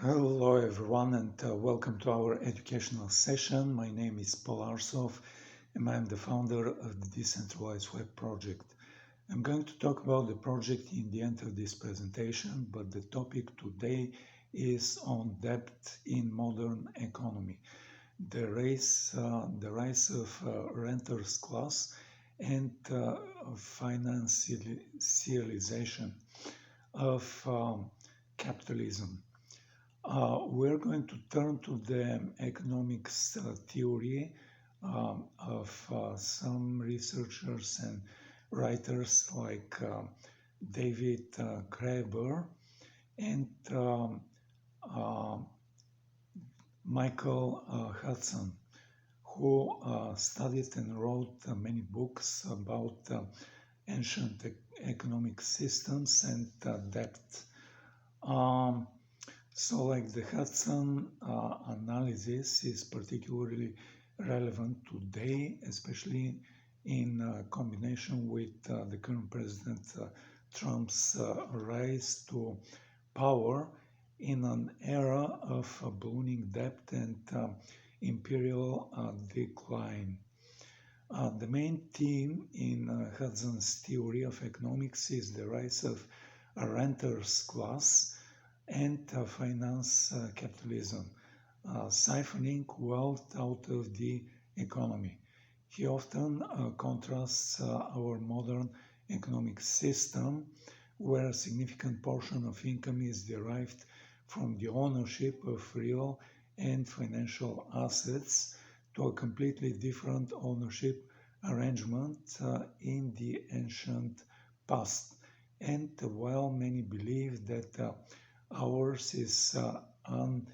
Hello everyone and welcome to our educational session. My name is Paul Arsov and I am the founder of the Decentralized Web project. I'm going to talk about the project in the end of this presentation, but the topic today is on debt in modern economy, the rise of renters class and financialization of capitalism. We're going to turn to the economics theory of some researchers and writers like David Graeber and uh, Michael Hudson, who studied and wrote many books about ancient economic systems and debt. So like the Hudson analysis is particularly relevant today, especially in combination with the current President Trump's rise to power in an era of ballooning debt and imperial decline. The main theme in Hudson's theory of economics is the rise of a renters class and finance capitalism, siphoning wealth out of the economy. He often contrasts our modern economic system, where a significant portion of income is derived from the ownership of real and financial assets, to a completely different ownership arrangement in the ancient past. And while many believe that ours is an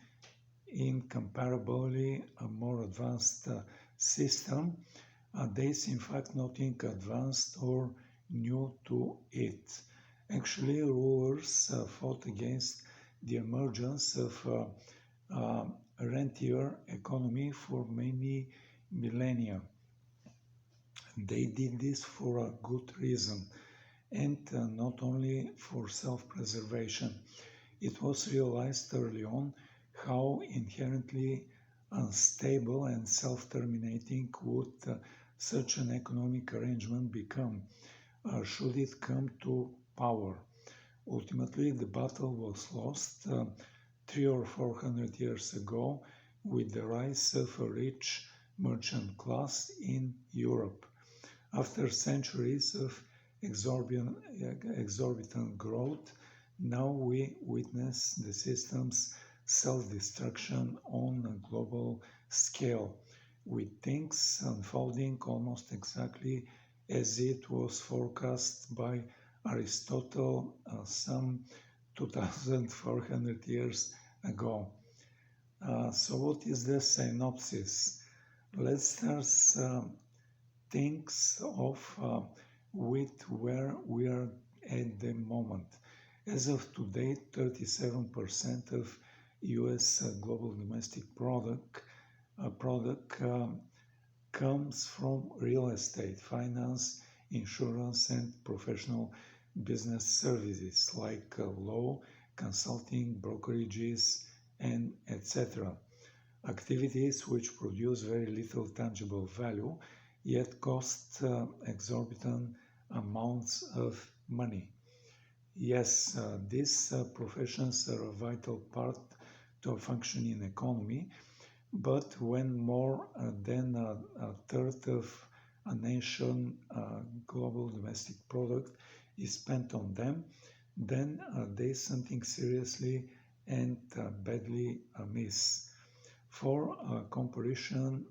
incomparably more advanced system, there is in fact nothing advanced or new to it. Actually, rulers fought against the emergence of a rentier economy for many millennia. They did this for a good reason, and not only for self-preservation. It was realized early on how inherently unstable and self-terminating would such an economic arrangement become should it come to power. Ultimately, the battle was lost 300 or 400 years ago with the rise of a rich merchant class in Europe. After centuries of exorbitant growth, now we witness the system's self-destruction on a global scale, with things unfolding almost exactly as it was forecast by Aristotle some 2400 years ago. So what is the synopsis? Let's start things off with where we are at the moment. As of today, 37% of U.S. global domestic product comes from real estate, finance, insurance, and professional business services like law, consulting, brokerages, and etc. Activities which produce very little tangible value, yet cost exorbitant amounts of money. Yes, these professions are a vital part to a functioning economy, but when more than a third of a nation's global domestic product is spent on them, then there is something seriously and badly amiss. For comparison,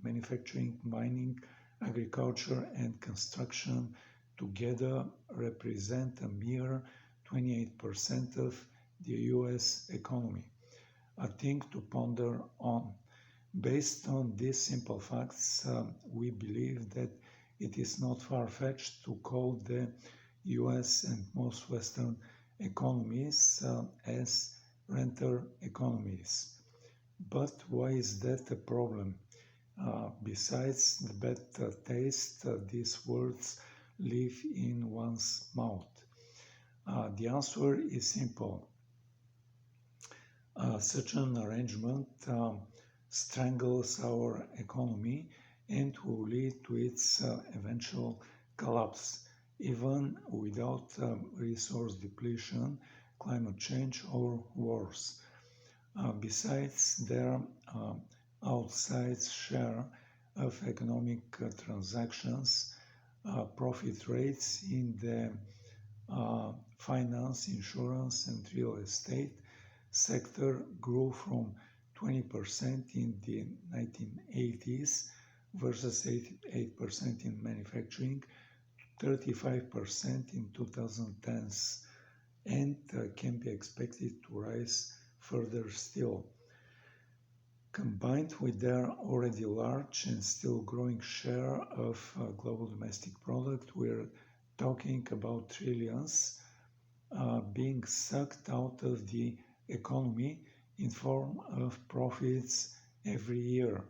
manufacturing, mining, agriculture, and construction together represent a mere 28% of the US economy. A thing to ponder on. Based on these simple facts, we believe that it is not far-fetched to call the US and most Western economies as renter economies. But why is that a problem? Besides the bad taste these words leave in one's mouth. The answer is simple. Such an arrangement strangles our economy and will lead to its eventual collapse, even without resource depletion, climate change, or wars. Besides their outsized share of economic transactions, profit rates in the finance, insurance, and real estate sector grew from 20% in the 1980s versus 88% in manufacturing, 35% in 2010s, and can be expected to rise further still. Combined with their already large and still growing share of global domestic product, we're talking about trillions being sucked out of the economy in form of profits every year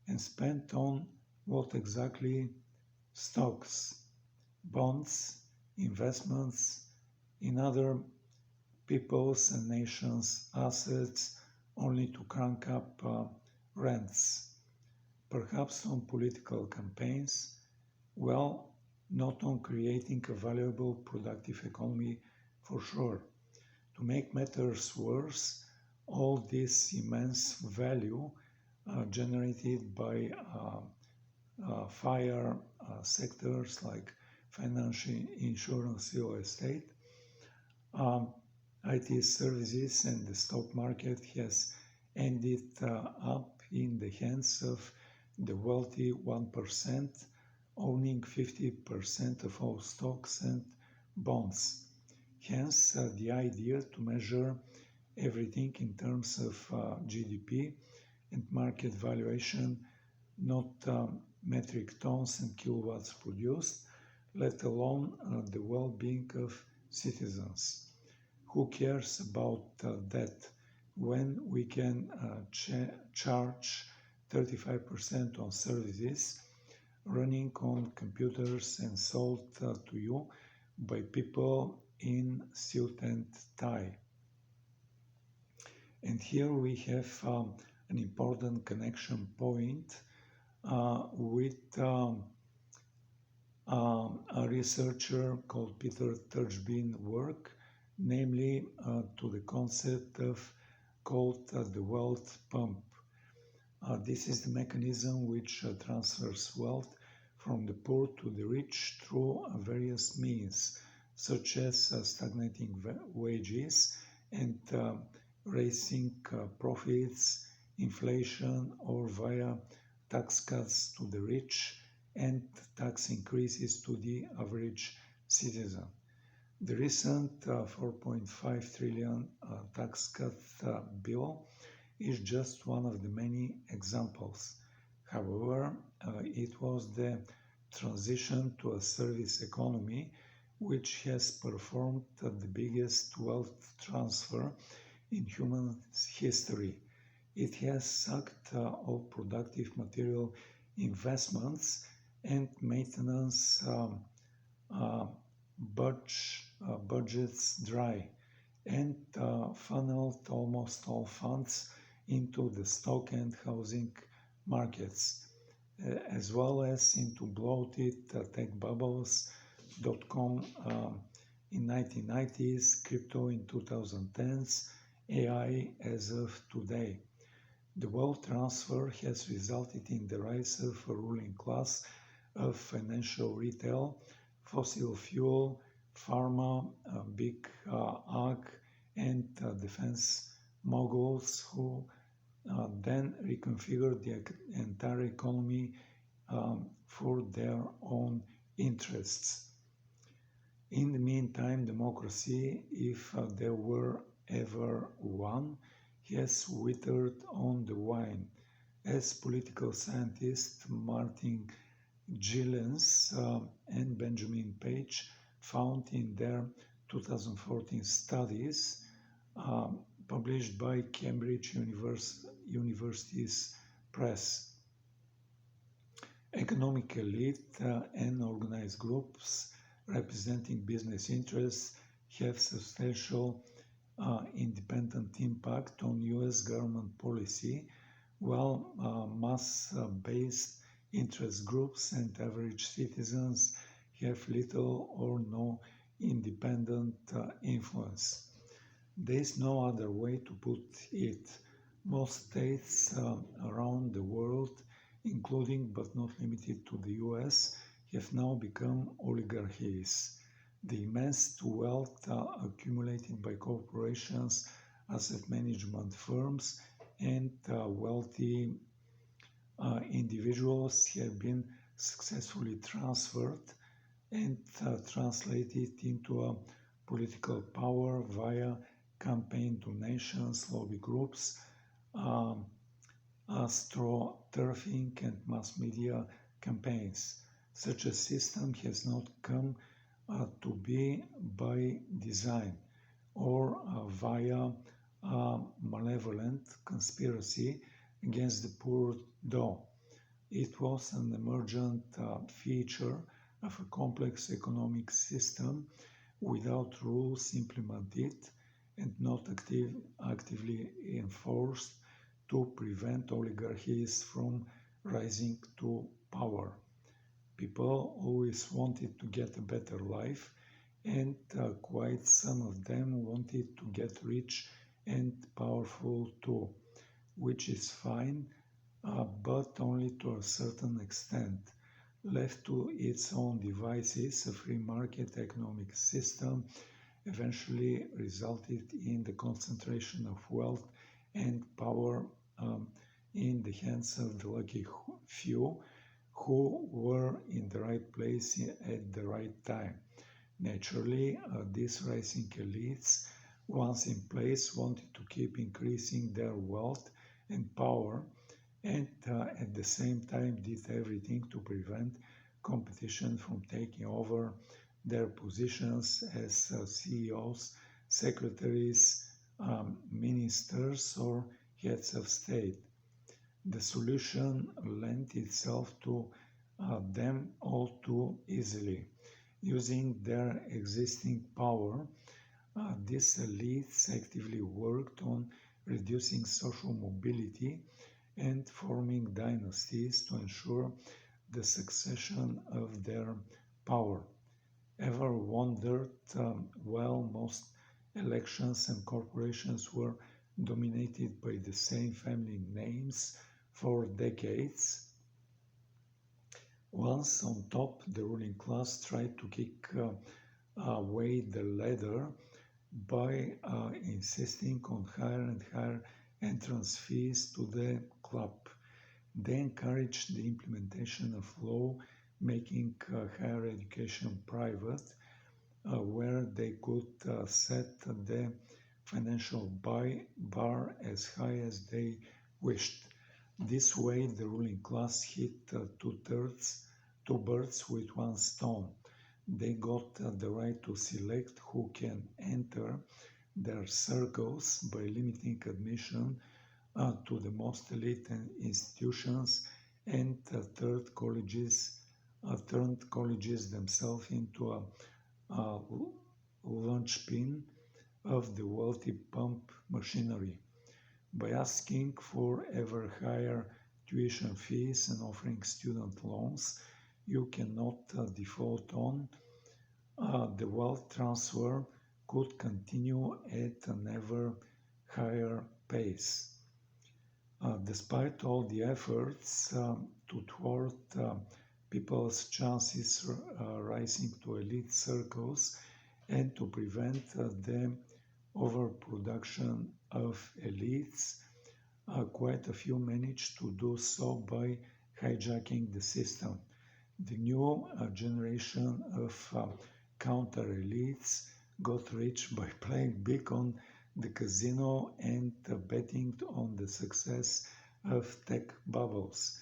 and spent on what exactly? Stocks, bonds, investments in other people's and nations' assets only to crank up rents, perhaps on political campaigns, well, not on creating a valuable, productive economy for sure. To make matters worse, all this immense value generated by fire sectors like financial, insurance, real estate, IT services, and the stock market has ended up in the hands of the wealthy 1% owning 50% of all stocks and bonds. Hence, the idea to measure everything in terms of GDP and market valuation, not metric tons and kilowatts produced, let alone the well-being of citizens. Who cares about that when we can charge 35% on services running on computers and sold to you by people in suit and tie? And here we have an important connection point with a researcher called Peter Turchbein's work, namely to the concept of called the wealth pump. This is the mechanism which transfers wealth from the poor to the rich through various means, such as stagnating wages and raising profits, inflation, or via tax cuts to the rich and tax increases to the average citizen. The recent 4.5 trillion tax cut bill is just one of the many examples. However, it was the transition to a service economy which has performed the biggest wealth transfer in human history. It has sucked all productive material investments and maintenance budgets dry and funneled almost all funds into the stock and housing markets, as well as into bloated tech bubbles, .com in 1990s, crypto in 2010s, AI as of today. The wealth transfer has resulted in the rise of a ruling class of financial retail, fossil fuel, pharma, big ag, and defense moguls who then reconfigured the entire economy for their own interests. In the meantime, democracy, if there were ever one, has withered on the vine, as political scientists Martin Gilens and Benjamin Page found in their 2014 studies published by Cambridge University's Press. Economic elite and organized groups representing business interests have substantial independent impact on US government policy, while mass-based interest groups and average citizens have little or no independent influence. There is no other way to put it. Most states around the world, including but not limited to the US, have now become oligarchies. The immense wealth accumulated by corporations, asset management firms, and wealthy individuals have been successfully transferred and translated into a political power via campaign donations, lobby groups, astroturfing, and mass media campaigns. Such a system has not come to be by design or via a malevolent conspiracy against the poor, though. It was an emergent feature of a complex economic system without rules implemented and not actively enforced to prevent oligarchies from rising to power. People always wanted to get a better life, and quite some of them wanted to get rich and powerful too, which is fine, but only to a certain extent. Left to its own devices, a free market economic system eventually resulted in the concentration of wealth and power in the hands of the lucky few who were in the right place at the right time. Naturally, these rising elites, once in place, wanted to keep increasing their wealth and power, and at the same time did everything to prevent competition from taking over their positions as CEOs, secretaries, ministers, or heads of state. The solution lent itself to them all too easily. Using their existing power, these elites actively worked on reducing social mobility and forming dynasties to ensure the succession of their power. Ever wondered while most elections and corporations were dominated by the same family names for decades? Once on top, the ruling class tried to kick away the ladder by insisting on higher and higher entrance fees to the club. They encouraged the implementation of law making higher education private, where they could set the financial bar as high as they wished. This way, the ruling class hit two birds with one stone. They got the right to select who can enter their circles by limiting admission to the most elite institutions, and turned colleges themselves into a linchpin of the wealthy pump machinery. By asking for ever higher tuition fees and offering student loans you cannot default on, the wealth transfer could continue at an ever higher pace. Despite all the efforts to thwart people's chances rising to elite circles and to prevent the overproduction of elites, quite a few managed to do so by hijacking the system. The new generation of counter-elites got rich by playing big on the casino and betting on the success of tech bubbles,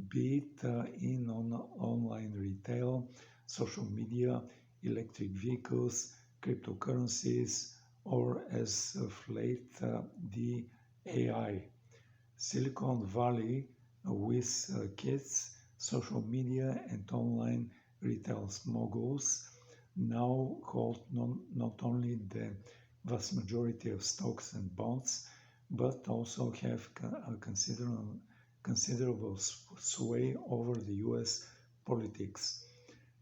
be it in online retail, social media, electric vehicles, cryptocurrencies, or as of late the AI. Silicon Valley with kids, social media, and online retail moguls now hold not only the vast majority of stocks and bonds, but also have a considerable sway over the US politics.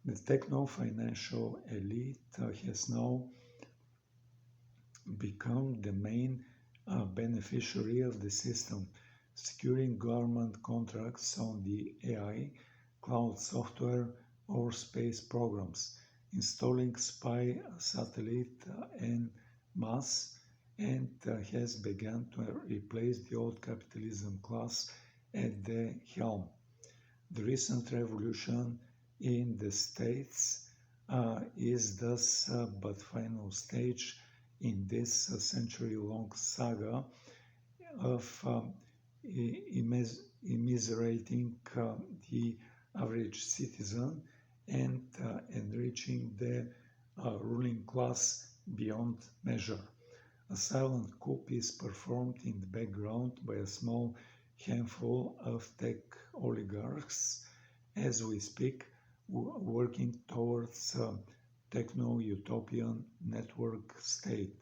The techno-financial elite has now become the main beneficiary of the system, securing government contracts on the AI, cloud software, or space programs, installing spy satellite en masse, and has begun to replace the old capitalism class at the helm. The recent revolution in the States is thus but final stage in this century-long saga of immiserating the average citizen and enriching the ruling class beyond measure. A silent coup is performed in the background by a small handful of tech oligarchs as we speak, working towards a techno-utopian network state,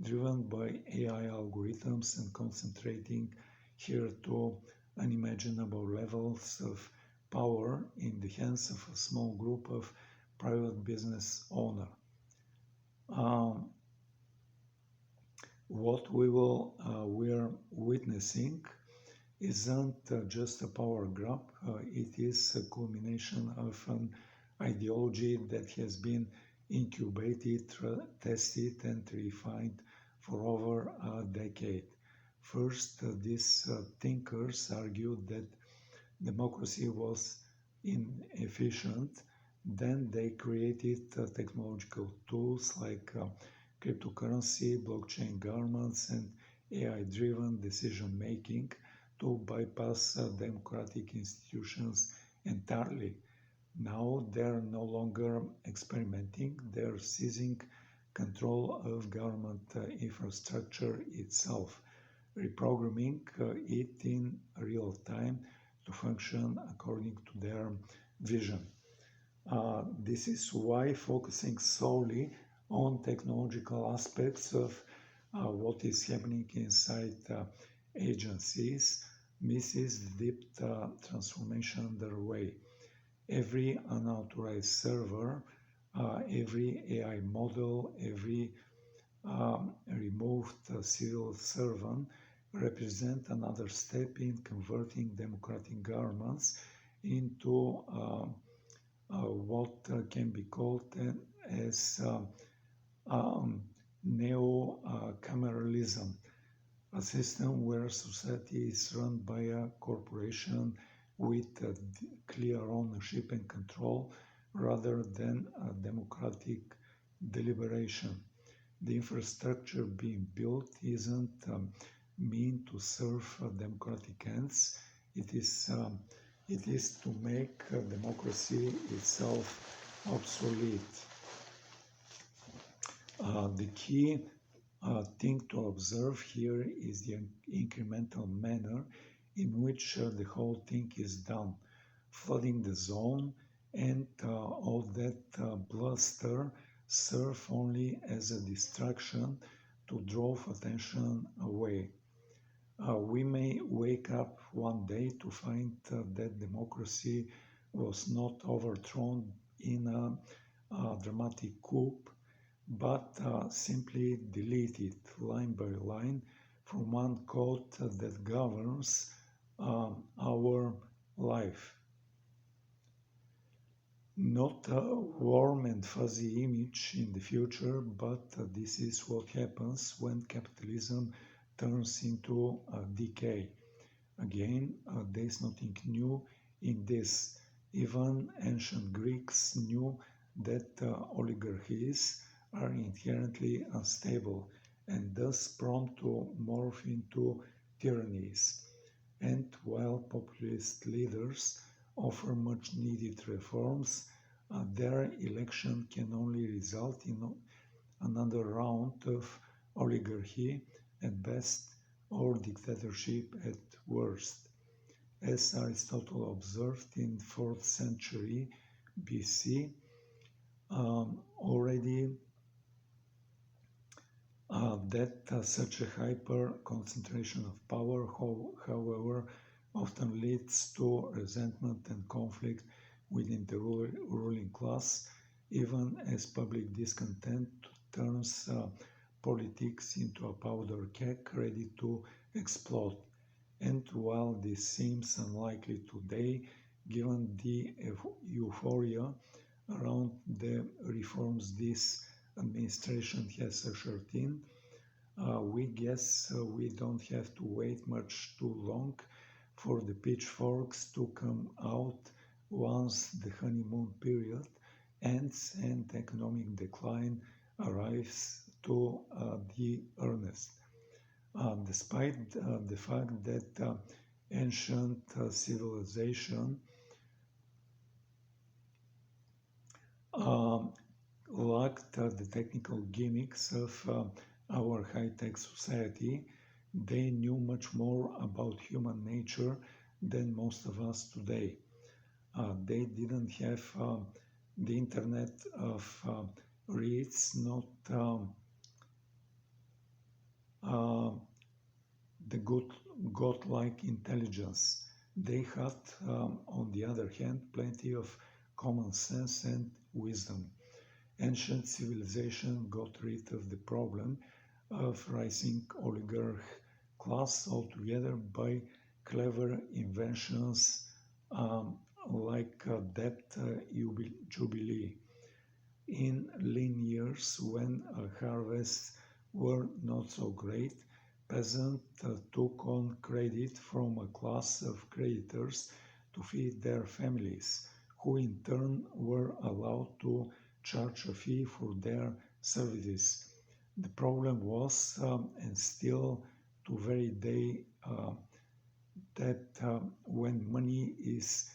driven by AI algorithms and concentrating here to unimaginable levels of power in the hands of a small group of private business owners. What we're witnessing isn't just a power grab, it is a culmination of an ideology that has been incubated, tested, and refined for over a decade. First, these thinkers argued that democracy was inefficient. Then they created technological tools like cryptocurrency, blockchain governments, and AI-driven decision-making to bypass democratic institutions entirely. Now they're no longer experimenting, they're seizing control of government infrastructure itself, reprogramming it in real time to function according to their vision. This is why focusing solely on technological aspects of what is happening inside agencies misses the deep transformation underway. Every unauthorized server, every AI model, every removed civil servant represent another step in converting democratic governments into what can be called as neo-cameralism, a system where society is run by a corporation with clear ownership and control rather than a democratic deliberation. The infrastructure being built isn't meant to serve democratic ends. It is to make democracy itself obsolete. The key thing to observe here is the incremental manner in which the whole thing is done, flooding the zone, and all that bluster serve only as a distraction to draw attention away. We may wake up one day to find that democracy was not overthrown in a dramatic coup, but simply deleted line by line from one code that governs our life. Not a warm and fuzzy image in the future, but this is what happens when capitalism turns into decay. Again, there is nothing new in this. Even ancient Greeks knew that oligarchies are inherently unstable and thus prone to morph into tyrannies. And while populist leaders offer much needed reforms, their election can only result in another round of oligarchy at best or dictatorship at worst. As Aristotle observed in 4th century BC, already That such a hyper concentration of power, however, often leads to resentment and conflict within the ruling class, even as public discontent turns politics into a powder keg ready to explode. And while this seems unlikely today, given the euphoria around the reforms this administration has ushered in, we guess we don't have to wait much too long for the pitchforks to come out once the honeymoon period ends and economic decline arrives to the earnest. Despite the fact that ancient civilization uh, lacked the technical gimmicks of our high-tech society, they knew much more about human nature than most of us today. They didn't have the internet of reads, not uh, the good godlike intelligence. They had, on the other hand, plenty of common sense and wisdom. Ancient civilization got rid of the problem of rising oligarch class altogether by clever inventions um, like debt jubilee. In lean years, when harvests were not so great, peasants took on credit from a class of creditors to feed their families, who in turn were allowed to charge a fee for their services. The problem was, and still to very day, that when money is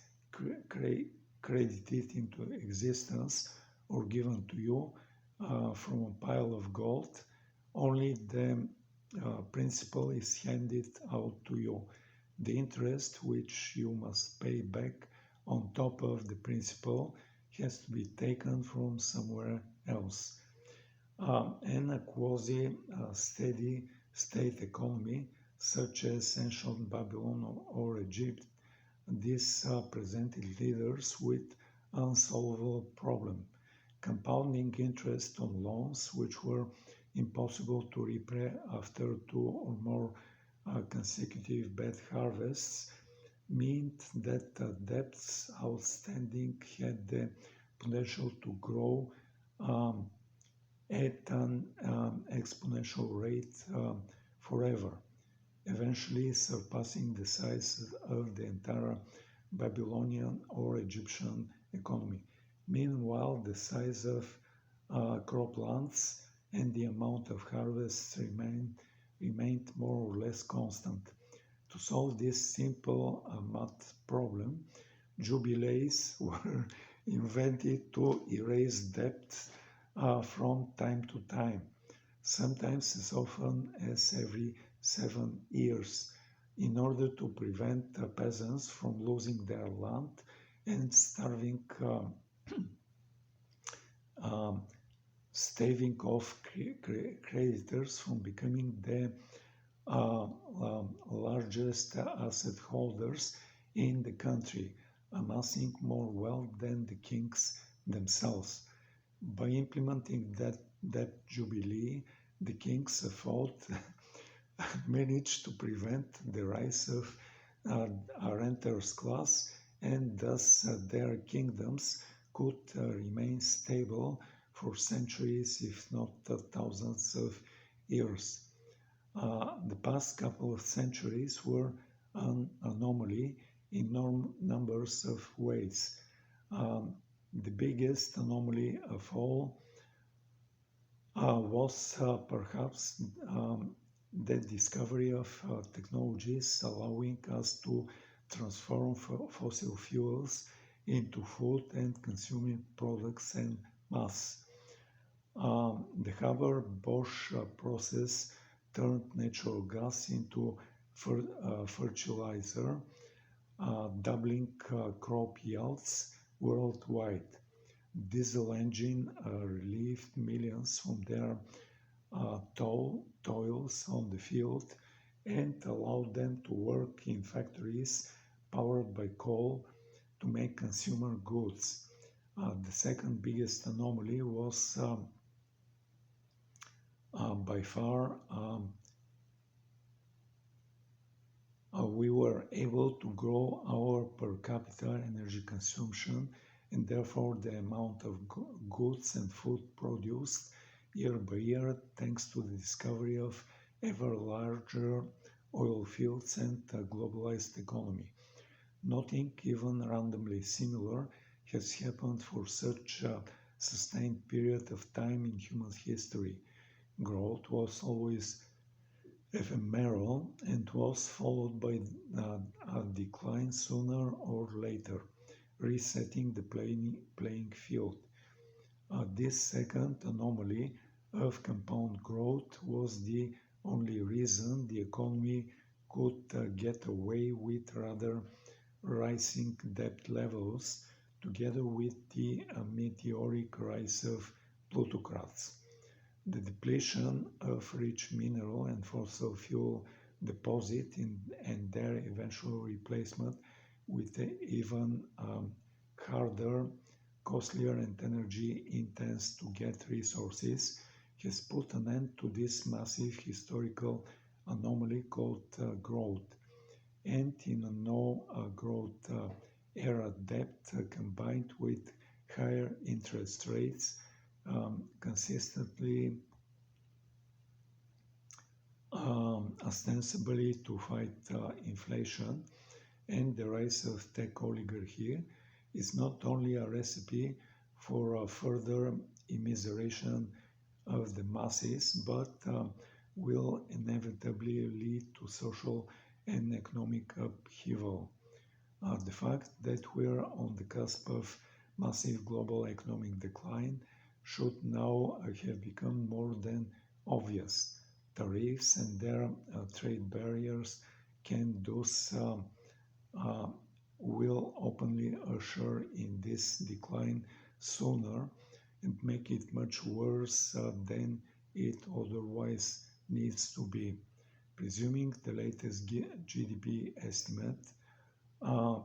credited into existence or given to you from a pile of gold, only the principal is handed out to you. The interest which you must pay back on top of the principal has to be taken from somewhere else. And a quasi-steady state economy, such as ancient Babylon or Egypt, this presented leaders with unsolvable problem. Compounding interest on loans, which were impossible to repay after two or more consecutive bad harvests, meant that debts outstanding had the potential to grow um, at an exponential rate forever, eventually surpassing the size of the entire Babylonian or Egyptian economy. Meanwhile, the size of croplands and the amount of harvests remained more or less constant. To solve this simple math problem, jubilees were invented to erase debts from time to time, sometimes as often as every 7 years, in order to prevent peasants from losing their land and um, staving off creditors from becoming the largest asset holders in the country, amassing more wealth than the kings themselves. By implementing that jubilee, the kings thought managed to prevent the rise of a renters class, and thus their kingdoms could remain stable for centuries, if not thousands of years. The past couple of centuries were an anomaly in numbers of ways. The biggest anomaly of all was perhaps the discovery of technologies allowing us to transform fossil fuels into food and consuming products en masse. The Haber-Bosch process turned natural gas into fertilizer, doubling crop yields worldwide. Diesel engine relieved millions from their toils on the field and allowed them to work in factories powered by coal to make consumer goods. The second biggest anomaly was by far we were able to grow our per capita energy consumption and therefore the amount of goods and food produced year by year thanks to the discovery of ever larger oil fields and a globalized economy. Nothing even randomly similar has happened for such a sustained period of time in human history. Growth was always ephemeral and was followed by a decline sooner or later, resetting the playing field. This second anomaly of compound growth was the only reason the economy could get away with rather rising debt levels together with the meteoric rise of plutocrats. The depletion of rich mineral and fossil fuel deposits and their eventual replacement with even harder, costlier and energy intense to get resources has put an end to this massive historical anomaly called growth. And in a no growth era, debt combined with higher interest rates consistently ostensibly to fight inflation and the rise of tech oligarchy is not only a recipe for a further immiseration of the masses but will inevitably lead to social and economic upheaval. The fact that we're on the cusp of massive global economic decline should now have become more than obvious. Tariffs and their trade barriers can thus will openly usher in this decline sooner and make it much worse than it otherwise needs to be. Presuming the latest GDP estimate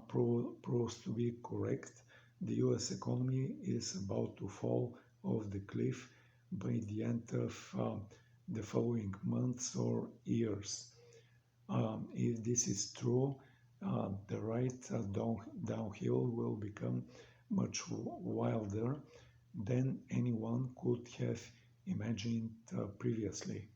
proves to be correct, the US economy is about to fall off the cliff by the end of the following months or years. If this is true, the ride downhill will become much wilder than anyone could have imagined previously.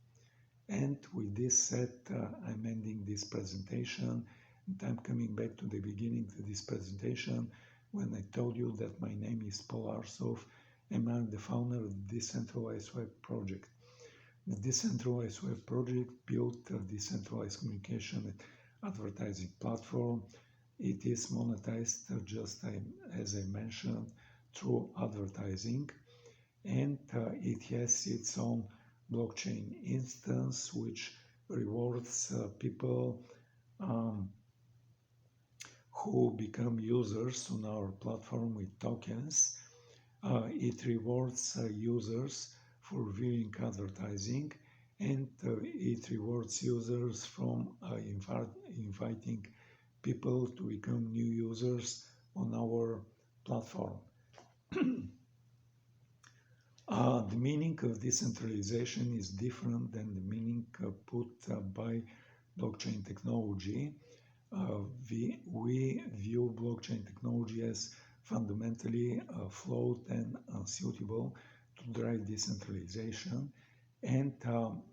And with this said, I'm ending this presentation and I'm coming back to the beginning of this presentation when I told you that my name is Paul Arsov and I'm the founder of the Decentralized Web project. The Decentralized Web project built a decentralized communication and advertising platform. It is monetized just as I mentioned through advertising and it has its own blockchain instance which rewards people who become users on our platform with tokens. It rewards users for viewing advertising and it rewards users from inviting people to become new users on our platform. The meaning of decentralization is different than the meaning put by blockchain technology. We view blockchain technology as fundamentally flawed and unsuitable to drive decentralization. And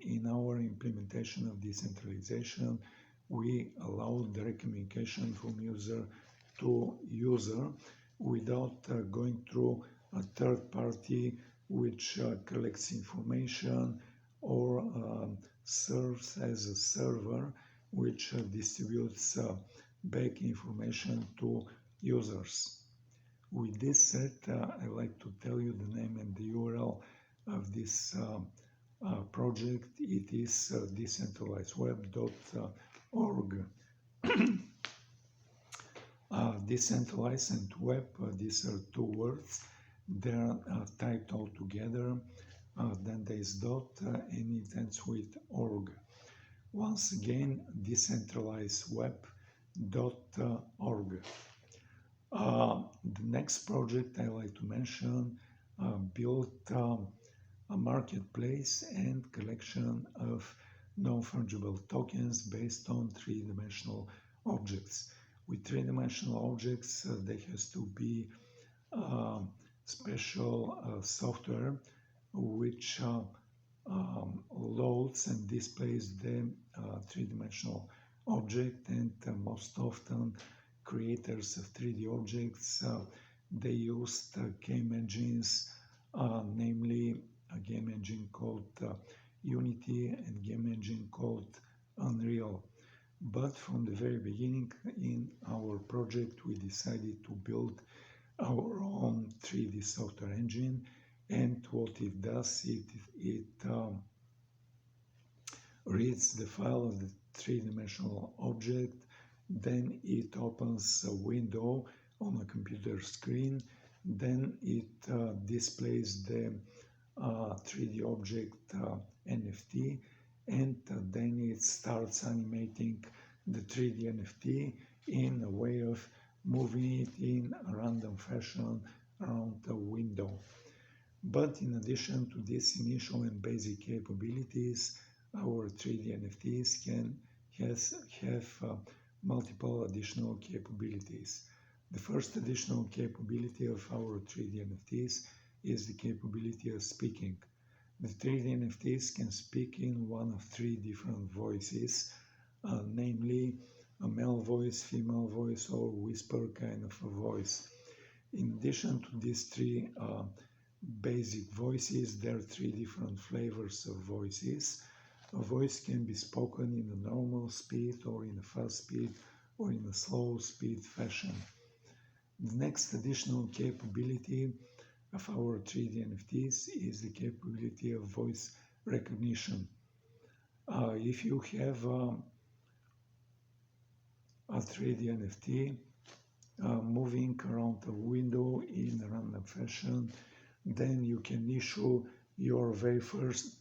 in our implementation of decentralization, we allow direct communication from user to user without going through a third party which collects information or serves as a server which distributes back information to users. With this said, I'd like to tell you the name and the URL of this project. It is decentralizedweb.org. Decentralized and web, these are two words. They're typed all together. then there is dot, and it ends with org. Once again, decentralizedweb.org. The next project I like to mention built a marketplace and collection of non-fungible tokens based on three-dimensional objects. With three-dimensional objects, there has to be special software which loads and displays the three-dimensional object, and most often creators of 3D objects they used game engines, namely a game engine called Unity and game engine called Unreal. But from the very beginning in our project we decided to build our own 3D software engine, and what it does, it reads the file of the three-dimensional object, then it opens a window on a computer screen, then it displays the 3D object NFT, and then it starts animating the 3D NFT in a way of moving it in a random fashion around the window. But in addition to these initial and basic capabilities, our 3D NFTs can have multiple additional capabilities. The first additional capability of our 3D NFTs is the capability of speaking. The 3D NFTs can speak in one of three different voices, namely a male voice, female voice, or whisper kind of a voice. In addition to these three basic voices, there are three different flavors of voices. A voice can be spoken in a normal speed, or in a fast speed, or in a slow speed fashion. The next additional capability of our 3D NFTs is the capability of voice recognition. If you have a 3D NFT moving around a window in a random fashion, then you can issue your very first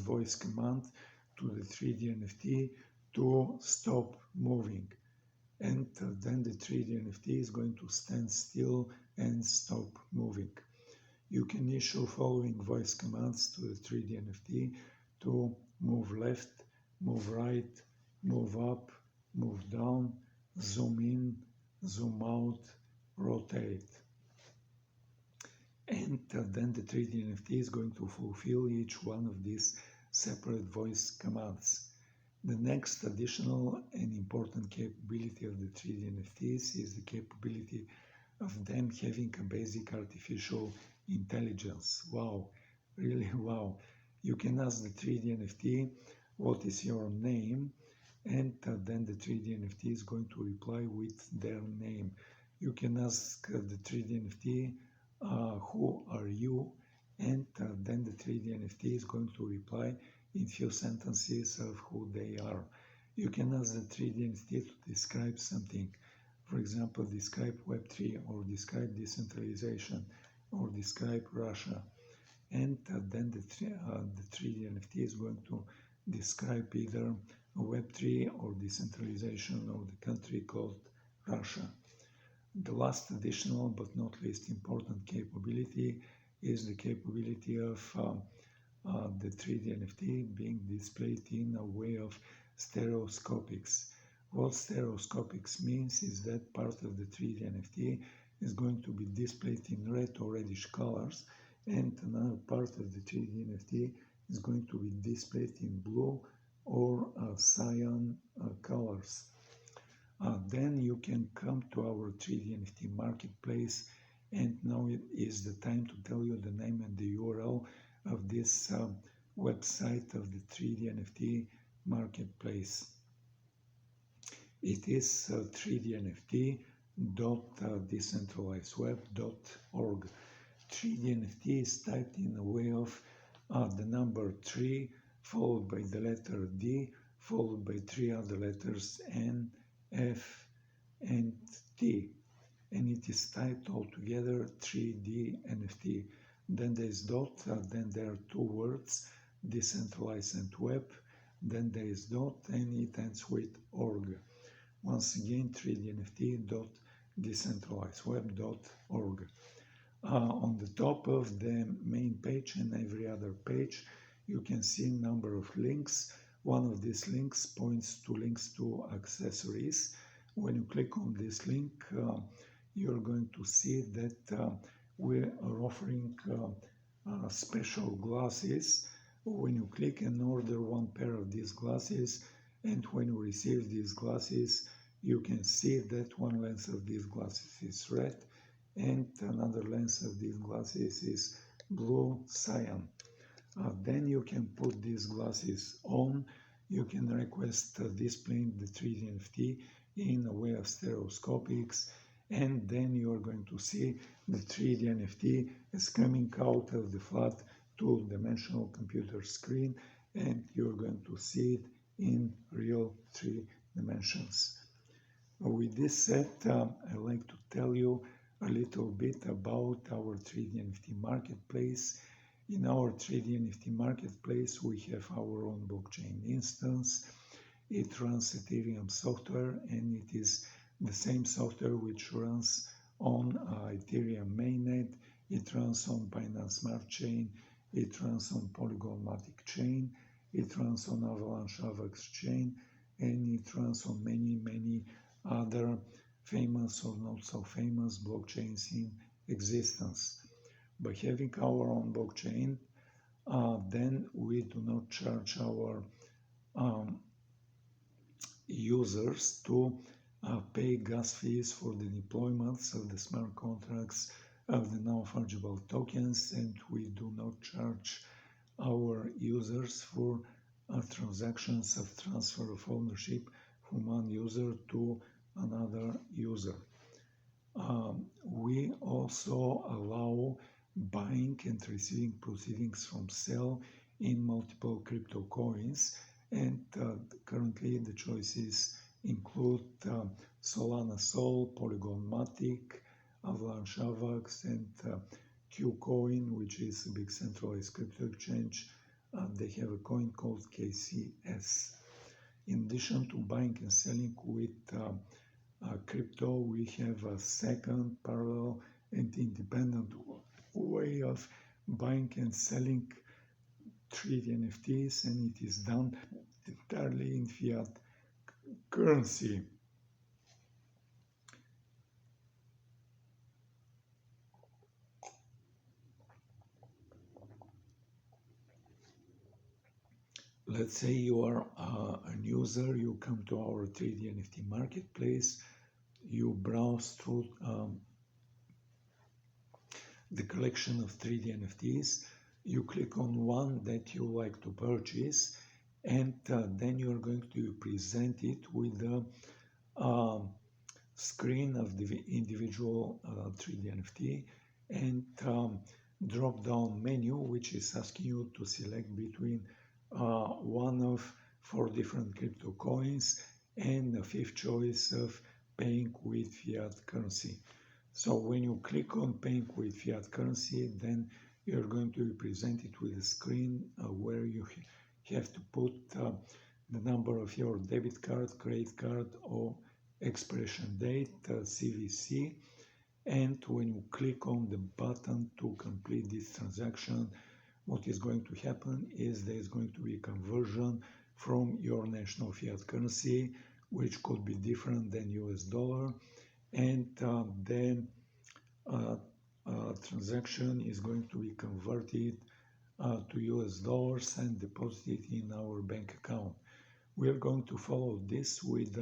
voice command to the 3D NFT to stop moving, and then the 3D NFT is going to stand still and stop moving. You can issue following voice commands to the 3D NFT to move left, move right, move up, move down, zoom in, zoom out, rotate. And then the 3D NFT is going to fulfill each one of these separate voice commands. The next additional and important capability of the 3D NFTs is the capability of them having a basic artificial intelligence. Wow, really wow. You can ask the 3D NFT, what is your name? And then the 3D NFT is going to reply with their name. You can ask the 3D NFT, who are you? And then the 3D NFT is going to reply in few sentences of who they are. You can ask the 3D NFT to describe something. For example, describe Web3, or describe decentralization, or describe Russia. And then the 3D NFT is going to describe either Web3 or decentralization or the country called Russia. The last additional but not least important capability is the capability of the 3D NFT being displayed in a way of stereoscopics. What stereoscopics means is that part of the 3D NFT is going to be displayed in red or reddish colors, and another part of the 3D NFT is going to be displayed in blue or cyan colors. Then you can come to our 3D NFT marketplace, and now it is the time to tell you the name and the URL of this website of the 3D NFT marketplace. It is 3dnft.decentralizedweb.org. 3D NFT is typed in a way of the number 3 followed by the letter D followed by three other letters N, F, and T, and it is typed all together 3D NFT. then there is dot, then there are two words, decentralized and web, then there is dot, and it ends with org. Once again, 3dnft.decentralizedweb.org. On the top of the main page and every other page, you can see a number of links. One of these links points to links to accessories. When you click on this link, you're going to see that we are offering special glasses. When you click and order one pair of these glasses, and when you receive these glasses, you can see that one lens of these glasses is red and another lens of these glasses is blue cyan. Then you can put these glasses on. You can request displaying the 3D NFT in a way of stereoscopics, and then you are going to see the 3D NFT is coming out of the flat two-dimensional computer screen, and you're going to see it in real 3 dimensions. With this said, I'd like to tell you a little bit about our 3D NFT marketplace. In our 3D NFT marketplace, we have our own blockchain instance. It runs Ethereum software, and it is the same software which runs on Ethereum mainnet. It runs on Binance Smart Chain. It runs on Polygon Matic Chain. It runs on Avalanche Avax Chain, and it runs on many other famous or not so famous blockchains in existence. By having our own blockchain, then we do not charge our users to pay gas fees for the deployments of the smart contracts of the non-fungible tokens, and we do not charge our users for transactions of transfer of ownership from one user to another user. We also allow buying and receiving proceedings from sale in multiple crypto coins, and currently the choices include Solana Sol, Polygon Matic, Avalanche Avax, and Qcoin, which is a big centralized crypto exchange. They have a coin called KCS. In addition to buying and selling with crypto, we have a second parallel and independent way of buying and selling 3D NFTs, and it is done entirely in fiat currency. Let's say you are an user, you come to our 3D NFT marketplace, you browse through the collection of 3D NFTs, you click on one that you like to purchase, and then you're going to be presented with the screen of the individual 3D NFT and drop-down menu, which is asking you to select between one of 4 different crypto coins and a fifth choice of paying with fiat currency. So when you click on paying with fiat currency, then you're going to be presented with a screen where you have to put the number of your debit card, credit card, or expiration date, CVC. And when you click on the button to complete this transaction, what is going to happen is there is going to be a conversion from your national fiat currency, which could be different than US dollar, and then transaction is going to be converted to US dollars and deposited in our bank account. We are going to follow this with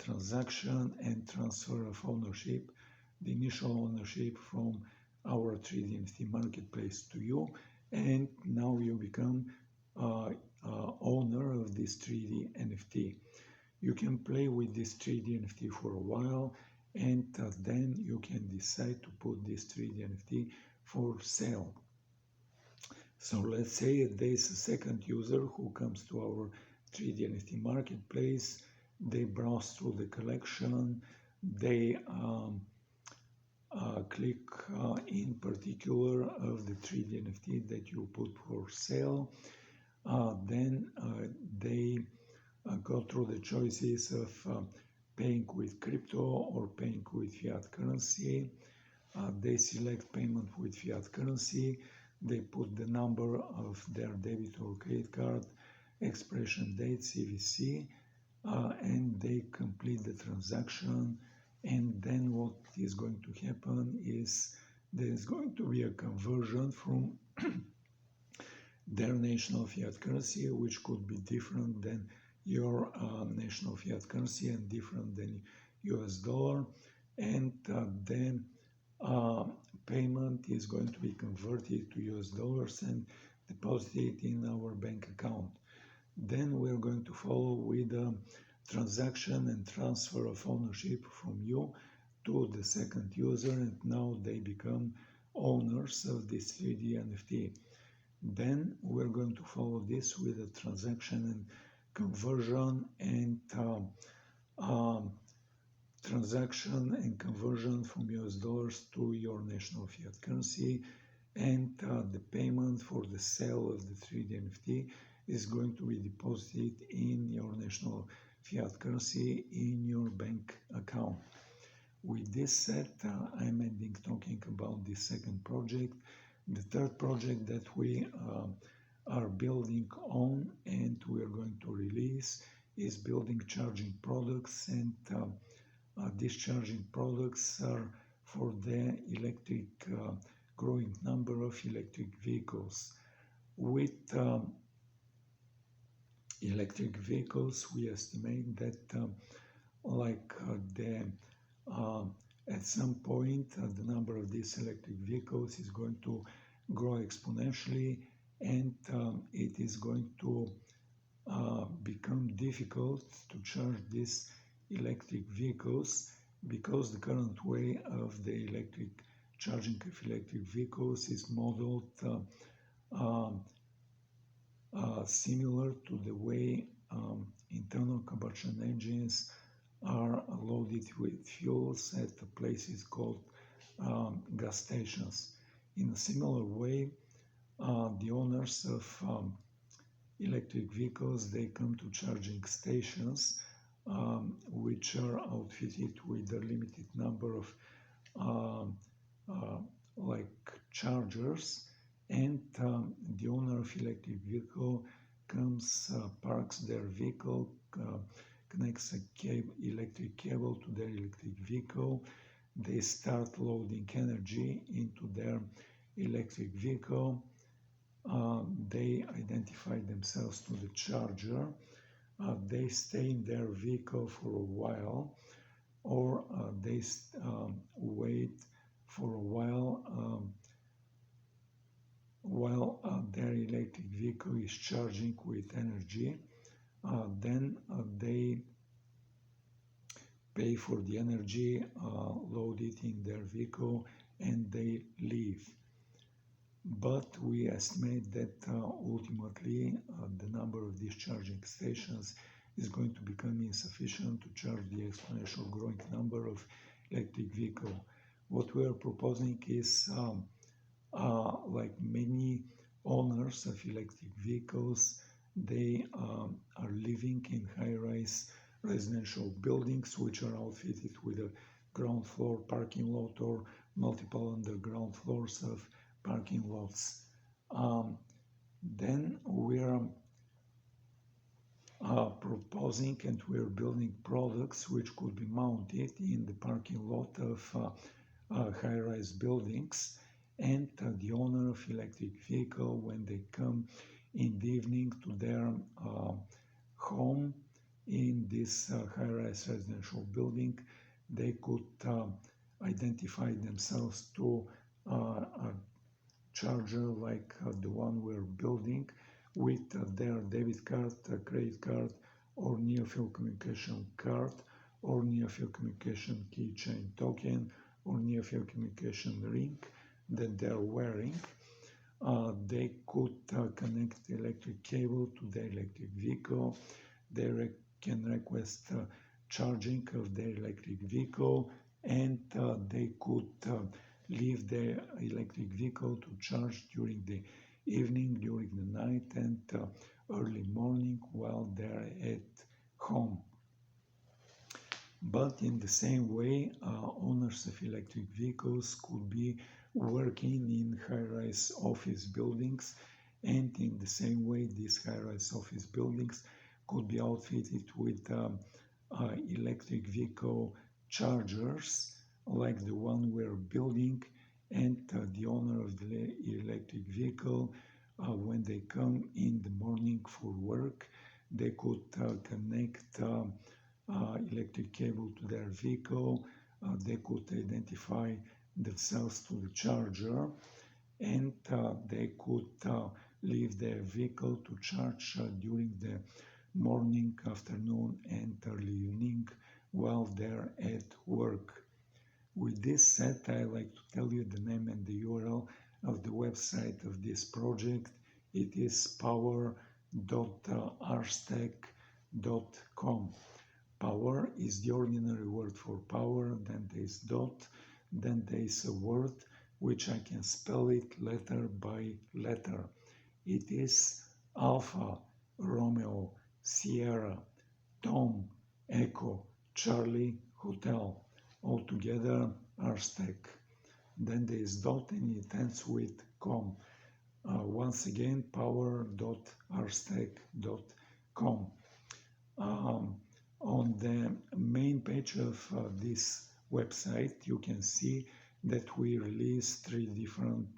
transaction and transfer of ownership, the initial ownership from our 3D NFT marketplace to you, and now you become owner of this 3D NFT. You can play with this 3D NFT for a while, and then you can decide to put this 3D NFT for sale. So let's say there is a second user who comes to our 3D NFT marketplace. They browse through the collection, they click in particular of the 3D NFT that you put for sale. Then they go through the choices of paying with crypto or paying with fiat currency. They select payment with fiat currency. They put the number of their debit or credit card, expiration date, CVC, and they complete the transaction. And then what is going to happen is there is going to be a conversion from their national fiat currency, which could be different than your national fiat currency and different than US dollar. And then payment is going to be converted to US dollars and deposited in our bank account. Then we're going to follow with a transaction and transfer of ownership from you to the second user, and now they become owners of this 3D NFT. Then we're going to follow this with a transaction and conversion and from US dollars to your national fiat currency, and the payment for the sale of the 3D NFT is going to be deposited in your national fiat currency in your bank account. With this said, I'm ending talking about the second project. The third project that we are building on and we are going to release is building charging products, and these charging products are for the growing number of electric vehicles. With electric vehicles, we estimate that at some point the number of these electric vehicles is going to grow exponentially, and it is going to become difficult to charge these electric vehicles, because the current way of the charging of electric vehicles is modeled similar to the way internal combustion engines are loaded with fuels at places called gas stations. In a similar way, the owners of electric vehicles, they come to charging stations which are outfitted with a limited number of chargers, and the owner of electric vehicle comes, parks their vehicle, connects a electric cable to their electric vehicle. They start loading energy into their electric vehicle. They identify themselves to the charger. They stay in their vehicle for a while, or they wait for a while their electric vehicle is charging with energy. Then they pay for the energy loaded in their vehicle and they leave. But we estimate that ultimately the number of these charging stations is going to become insufficient to charge the exponential growing number of electric vehicles. What we are proposing is like many owners of electric vehicles, they are living in high-rise residential buildings which are outfitted with a ground floor parking lot or multiple underground floors of parking lots. Then we are proposing and we are building products which could be mounted in the parking lot of high-rise buildings, and the owner of electric vehicle, when they come in the evening to their home in this high-rise residential building, they could identify themselves to a charger like the one we're building with their debit card, credit card, or near-field communication card, or near-field communication keychain token, or near-field communication ring that they're wearing. They could connect the electric cable to their electric vehicle. They can request charging of their electric vehicle. and they could leave their electric vehicle to charge during the evening, during the night, and early morning while they're at home. But in the same way, owners of electric vehicles could be working in high-rise office buildings, and in the same way, these high-rise office buildings could be outfitted with electric vehicle chargers like the one we're building, and the owner of the electric vehicle, when they come in the morning for work, they could connect electric cable to their vehicle. They could identify themselves to the charger, and they could leave their vehicle to charge during the morning, afternoon, and early evening while they're at work. With this said, I like to tell you the name and the URL of the website of this project. It is power.arstec.com. Power is the ordinary word for power, then there is dot, then there is a word which I can spell it letter by letter. It is Alpha, Romeo, Sierra, Tom, Echo, Charlie, Hotel, altogether Arstec. Then there is dot and it ends with com. Once again, power.arstec.com. On the main page of this website, you can see that we release 3 different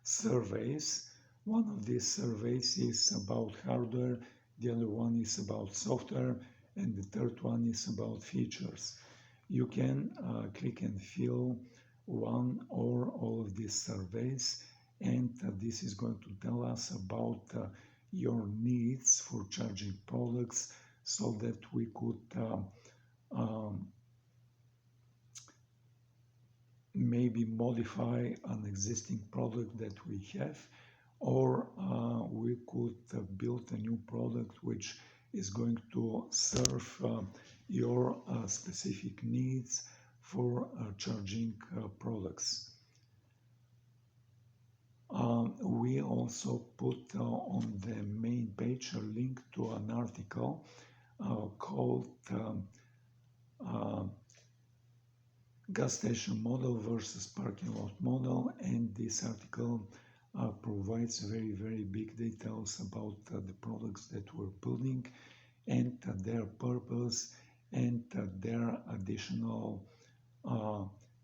surveys. One of these surveys is about hardware, the other one is about software, and the third one is about features. You can click and fill one or all of these surveys, and this is going to tell us about your needs for charging products, so that we could maybe modify an existing product that we have, or we could build a new product which is going to serve your specific needs for charging products. We also put on the main page a link to an article called Gas Station Model versus Parking Lot Model, and this article provides very big details about the products that we're building and their purpose and their additional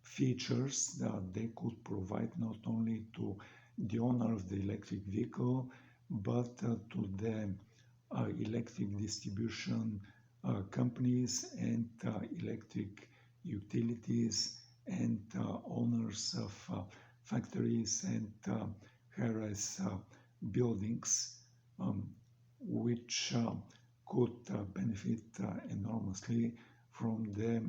features that they could provide not only to the owner of the electric vehicle, but to the electric distribution companies and electric utilities and owners of factories and high-rise buildings, which could benefit enormously from the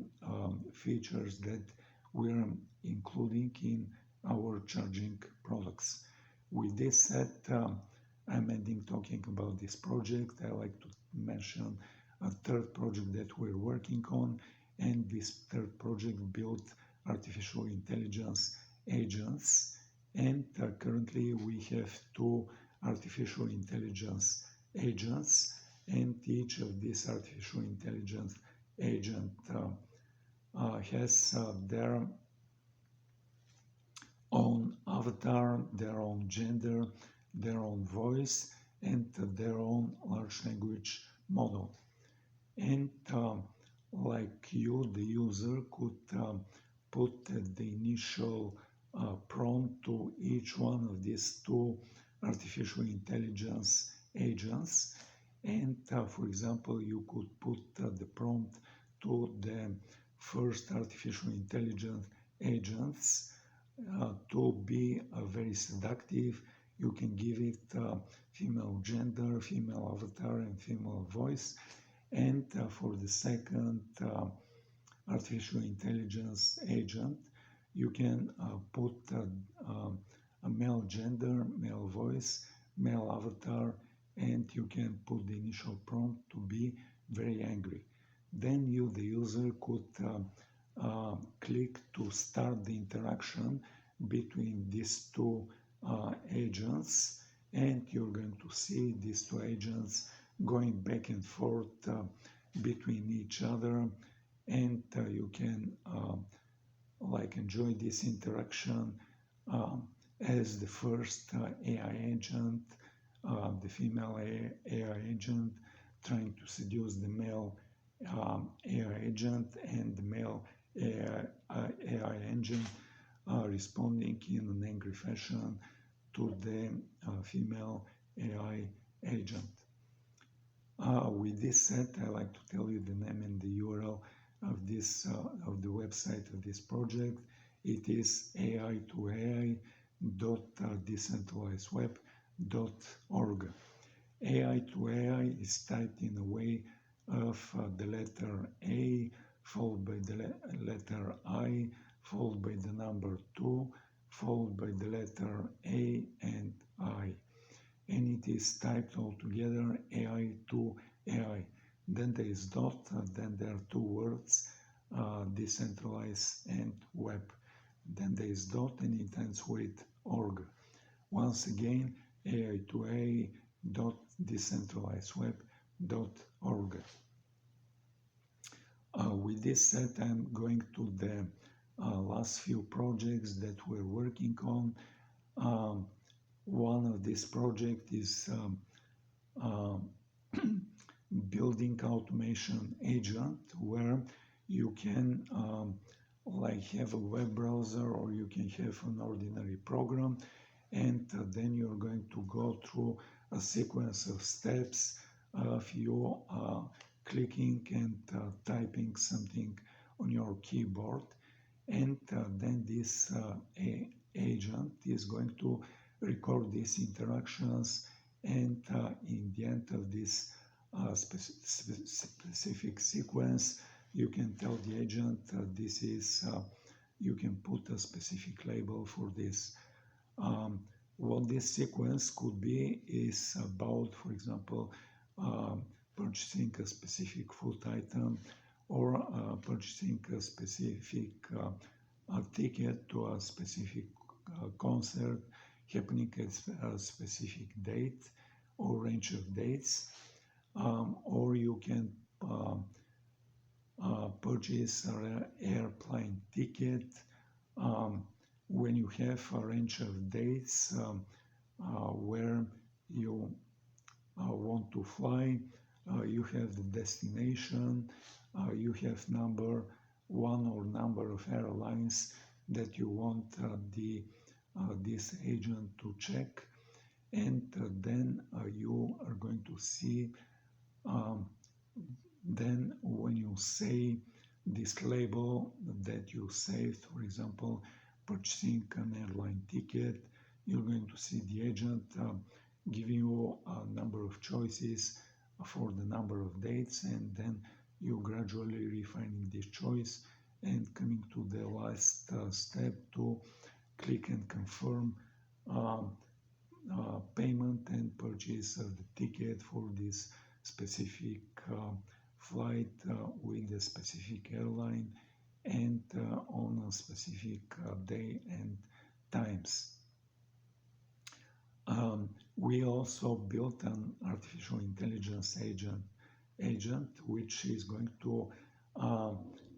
features that we're including in our charging products. With this said, I'm ending talking about this project. I like to mention a third project that we're working on, and this third project built artificial intelligence agents, and currently we have 2 artificial intelligence agents, and each of these artificial intelligence agent has their own avatar, their own gender, their own voice, and their own large language model. And like you, the user could put the initial prompt to each one of these 2 artificial intelligence agents, and for example, you could put the prompt to the first artificial intelligence agents to be very seductive. You can give it female gender, female avatar, and female voice. And for the second artificial intelligence agent, you can put a male gender, male voice, male avatar, and you can put the initial prompt to be very angry. Then you, the user, could click to start the interaction between these two agents, and you're going to see these two agents going back and forth between each other, and you can enjoy this interaction as the first AI agent, the female AI agent trying to seduce the male AI agent, and the male AI agent responding in an angry fashion to the female AI agent. With this said, I like to tell you the name and the URL of this of the website of this project. It is ai2ai.decentralizedweb.org. AI to AI is typed in a way of the letter A followed by the letter I followed by the number 2 followed by the letter A and I, and it is typed all together AI to AI. Then there is dot, then there are two words, decentralized and web. Then there is dot, and it ends with org. Once again, AI to AI dot decentralizedweb.org. With this said, I'm going to the last few projects that we're working on. One of this project is building automation agent, where you can have a web browser, or you can have an ordinary program, and then you're going to go through a sequence of steps of you clicking and typing something on your keyboard, and then this agent is going to record these interactions, and in the end of this specific sequence, you can tell the agent this is, you can put a specific label for this. What this sequence could be is about, for example, purchasing a specific food item, or purchasing a specific ticket to a specific concert happening at a specific date or range of dates, or you can purchase an airplane ticket when you have a range of dates where you want to fly. You have the destination, you have number one or number of airlines that you want this agent to check, and then you are going to see, then when you say this label that you saved, for example, purchasing an airline ticket, you're going to see the agent giving you a number of choices for the number of dates, and then you gradually refining this choice and coming to the last step to click and confirm payment and purchase of the ticket for this specific flight with a specific airline, and on a specific day and times. We also built an artificial intelligence agent which is going to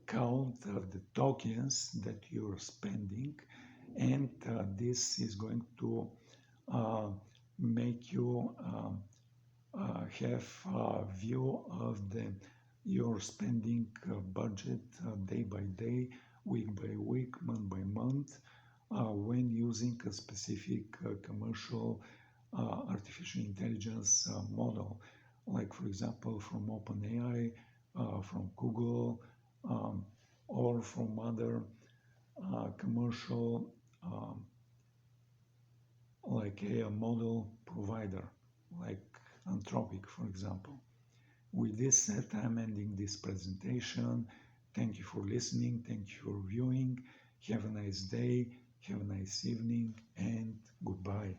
count the tokens that you're spending, and this is going to make you have a view of your spending budget day by day, week by week, month by month, when using a specific commercial artificial intelligence model, like for example from OpenAI, from Google, or from other commercial like AI model provider, like Anthropic, for example. With this said, I'm ending this presentation. Thank you for listening. Thank you for viewing. Have a nice day. Have a nice evening, and goodbye.